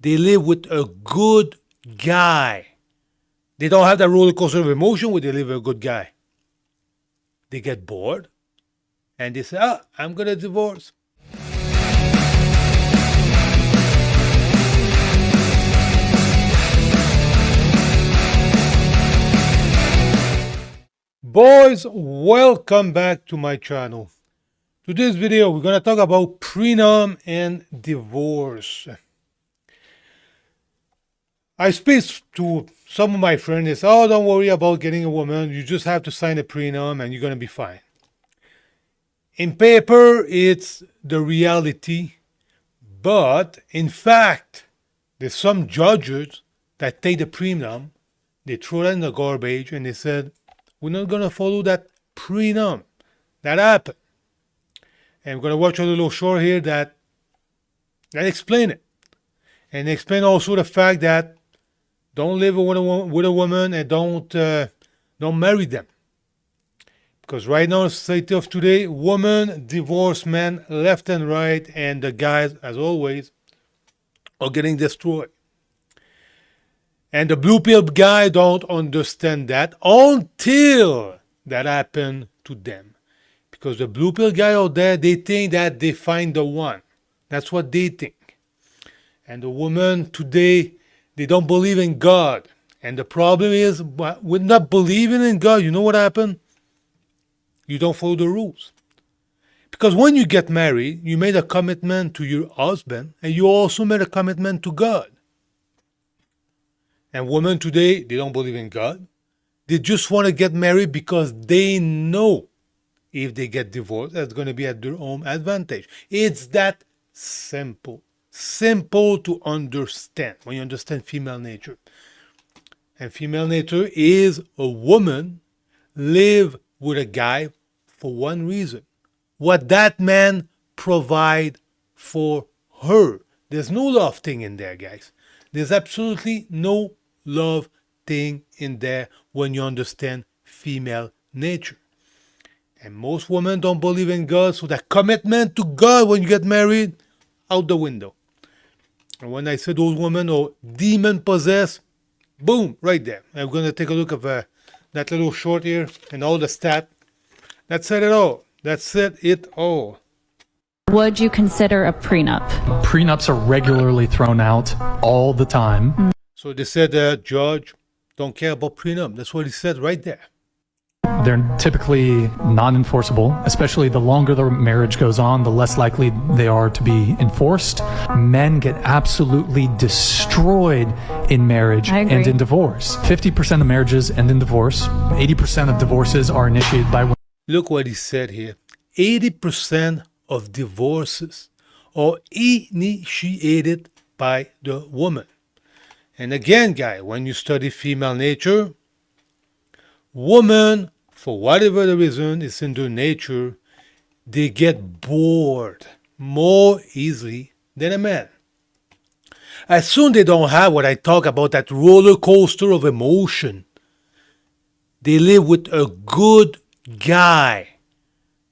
they live with a good guy. They don't have that roller coaster of emotion where they live with a good guy. They get bored and they say, I'm going to divorce. Boys, welcome back to my channel. Today's video, we're going to talk about prenup and divorce. I speak to some of my friends, they say, don't worry about getting a woman. You just have to sign a prenup and you're going to be fine. In paper, it's the reality. But in fact, there's some judges that take the prenup, they throw that in the garbage and they said, we're not going to follow that prenup. That happened. And we're going to watch a little short here that explain it. And explain also the fact that don't live with a woman and don't marry them. Because right now in the society of today, women divorce men left and right, and the guys, as always, are getting destroyed. And the blue pill guy don't understand that until that happened to them. Because the blue pill guy out there, they think that they find the one. That's what they think. And the woman today, they don't believe in God. And the problem is, with not believing in God, you know what happened? You don't follow the rules. Because when you get married, you made a commitment to your husband, and you also made a commitment to God. And women today, they don't believe in God. They just want to get married because they know if they get divorced, that's going to be at their own advantage. It's that simple. Simple to understand when you understand female nature. And female nature is a woman live with a guy for one reason. What that man provide for her. There's no love thing in there, guys. There's absolutely no love thing in there when you understand female nature. And most women don't believe in God, so that commitment to God when you get married, out the window. And when I say those women are demon-possessed, boom, right there. I'm going to take a look at that little short here and all the stat. That said it all. That said it all. Would you consider a prenup? Prenups are regularly thrown out all the time. So they said, Judge, don't care about prenup. That's what he said right there. They're typically non-enforceable, especially the longer the marriage goes on, the less likely they are to be enforced. Men get absolutely destroyed in marriage and in divorce. 50% of marriages end in divorce. 80% of divorces are initiated by women. Look what he said here. 80% of divorces are initiated by the woman. And again, guy, when you study female nature, women, for whatever the reason is in their nature, they get bored more easily than a man. As soon they don't have what I talk about, that roller coaster of emotion, they live with a good guy.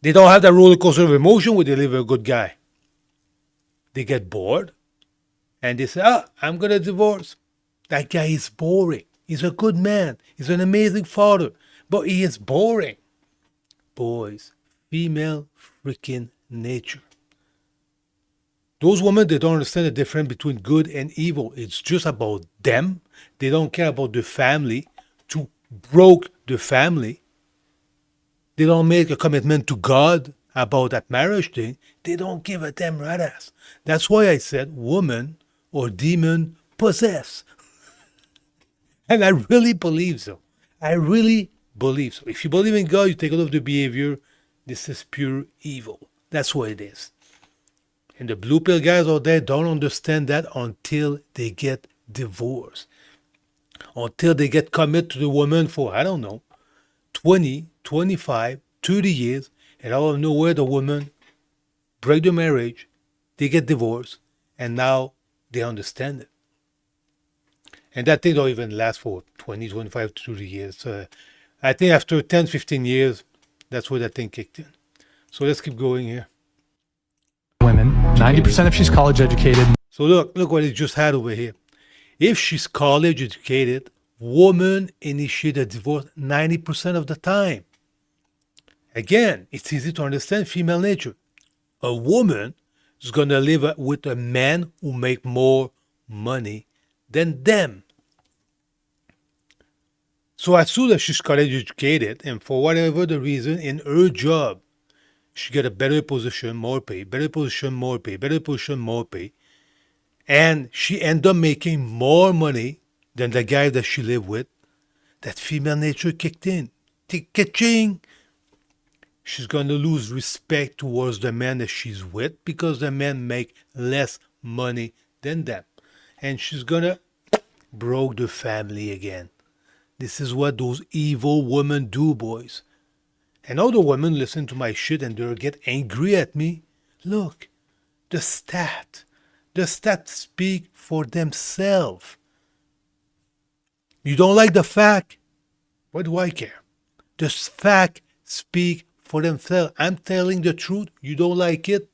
They don't have that roller coaster of emotion where they live with a good guy. They get bored and they say, I'm going to divorce. That guy is boring. He's a good man. He's an amazing father. But he is boring. Boys, female freaking nature. Those women, they don't understand the difference between good and evil. It's just about them. They don't care about the family. To broke the family. They don't make a commitment to God about that marriage thing. They don't give a damn rat-ass. That's why I said woman or demon possessed. And I really believe so. I really believe so. If you believe in God, you take a look at the behavior. This is pure evil. That's what it is. And the blue pill guys out there don't understand that until they get divorced. Until they get committed to the woman for, 20, 25, 30 years. And out of nowhere, the woman break the marriage. They get divorced. And now they understand it. And that thing don't even last for 20, 25, 30 years. I think after 10, 15 years, that's where that thing kicked in. So let's keep going here. Women, 90% if she's college educated. So look what he just had over here. If she's college educated, women initiate a divorce 90% of the time. Again, it's easy to understand female nature. A woman is going to live with a man who make more money than them. So as soon as she's college educated, and for whatever the reason in her job, she get a better position, more pay, better position, more pay, better position, more pay, and she end up making more money than the guy that she lived with, that female nature kicked in. Ka-ching! She's going to lose respect towards the man that she's with because the man make less money than them. And she's going to broke the family again. This is what those evil women do, boys. And all the women listen to my shit and they'll get angry at me. Look, the stats speak for themselves. You don't like the fact? What do I care? The fact speak for themselves. I'm telling the truth. You don't like it?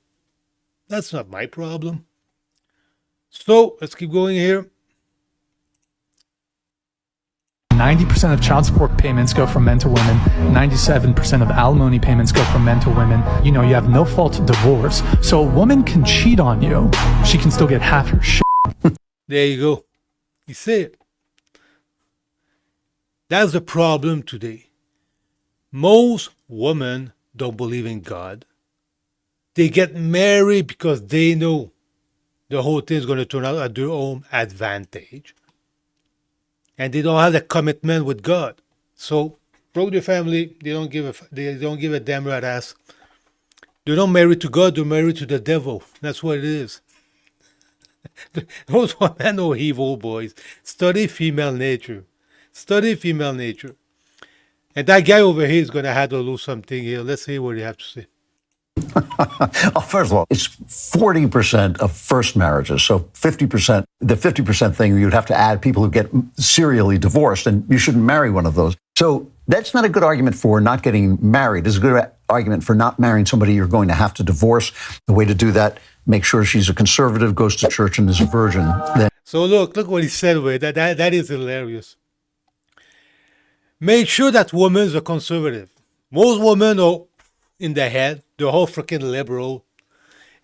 That's not my problem. So let's keep going here. 90% of child support payments go from men to women. 97% of alimony payments go from men to women. You know, you have no fault divorce. So a woman can cheat on you. She can still get half your shit. There you go. You see it. That's the problem today. Most women don't believe in God. They get married because they know the whole thing is going to turn out at their own advantage. And they don't have the commitment with God. So, broke their family, they don't give a damn rat ass. They're not married to God, they're married to the devil. That's what it is. Those women are evil, boys. Study female nature. Study female nature. And that guy over here is going to have to lose something here. Let's see what he has to say. Well, first of all, it's 40% of first marriages. So 50%, the 50% thing, you'd have to add people who get serially divorced, and you shouldn't marry one of those. So that's not a good argument for not getting married. It's a good argument for not marrying somebody you're going to have to divorce. The way to do that, make sure she's a conservative, goes to church, and is a virgin. Then So look what he said over it. That is hilarious. Make sure that women's are conservative. Most women are in their head. They're all freaking liberal.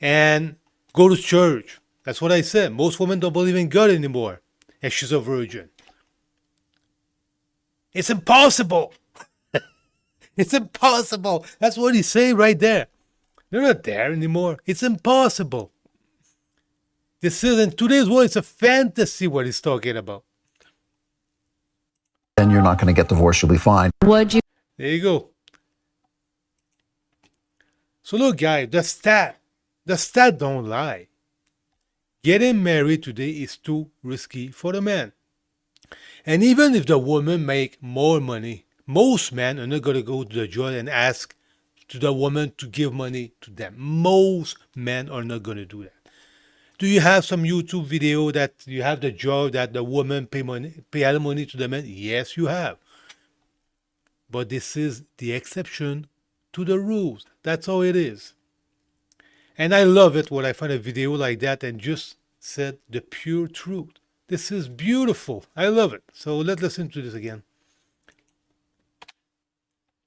And go to church. That's what I said. Most women don't believe in God anymore. And she's a virgin. It's impossible. It's impossible. That's what he's saying right there. They're not there anymore. It's impossible. This is in today's world, it's a fantasy what he's talking about. you're not going to get divorced. You'll be fine. Would you There you go. So look, guys, the stat don't lie. Getting married today is too risky for the man. And even if the woman make more money, most men are not going to go to the judge and ask to the woman to give money to them. Most men are not going to do that. Do you have some YouTube video that you have the judge that the woman pay alimony to the man? Yes, you have. But this is the exception to the rules. That's how it is. And I love it when I find a video like that and just said the pure truth. This is beautiful. I love it. So let's listen to this again.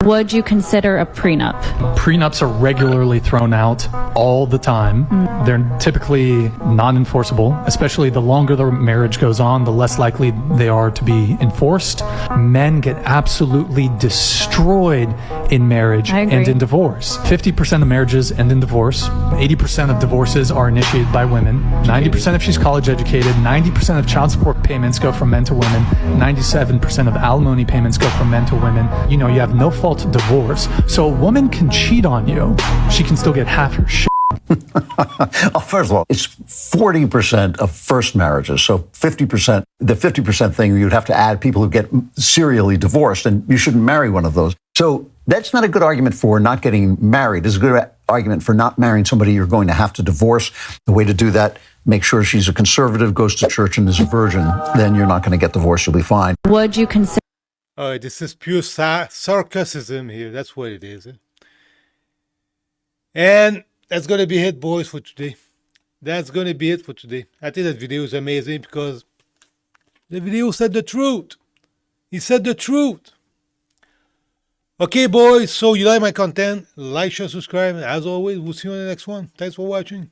would you consider a prenup? Prenups are regularly thrown out all the time. They're typically non-enforceable, especially the longer the marriage goes on, the less likely they are to be enforced. Men get absolutely destroyed in marriage I agree. and in divorce. 50% of marriages end in divorce. 80% of divorces are initiated by women. 90% if she's college educated. 90% of child support payments go from men to women. 97% of alimony payments go from men to women. You know, you have no fault divorce. So a woman can cheat on you. She can still get half your shit. Well, first of all, it's 40% of first marriages. So 50%, the 50% thing, you'd have to add people who get serially divorced, and you shouldn't marry one of those. So that's not a good argument for not getting married. It's a good argument for not marrying somebody you're going to have to divorce. The way to do that, make sure she's a conservative, goes to church, and is a virgin. Then you're not going to get divorced. You'll be fine. Would you consider All right, this is pure sarcasm here. That's what it is. And that's going to be it, boys, for today. that's going to be it for today. I think that video is amazing because the video said the truth. He said the truth. Okay, boys, so you like my content? Like, share, subscribe. As always, we'll see you on the next one. Thanks for watching.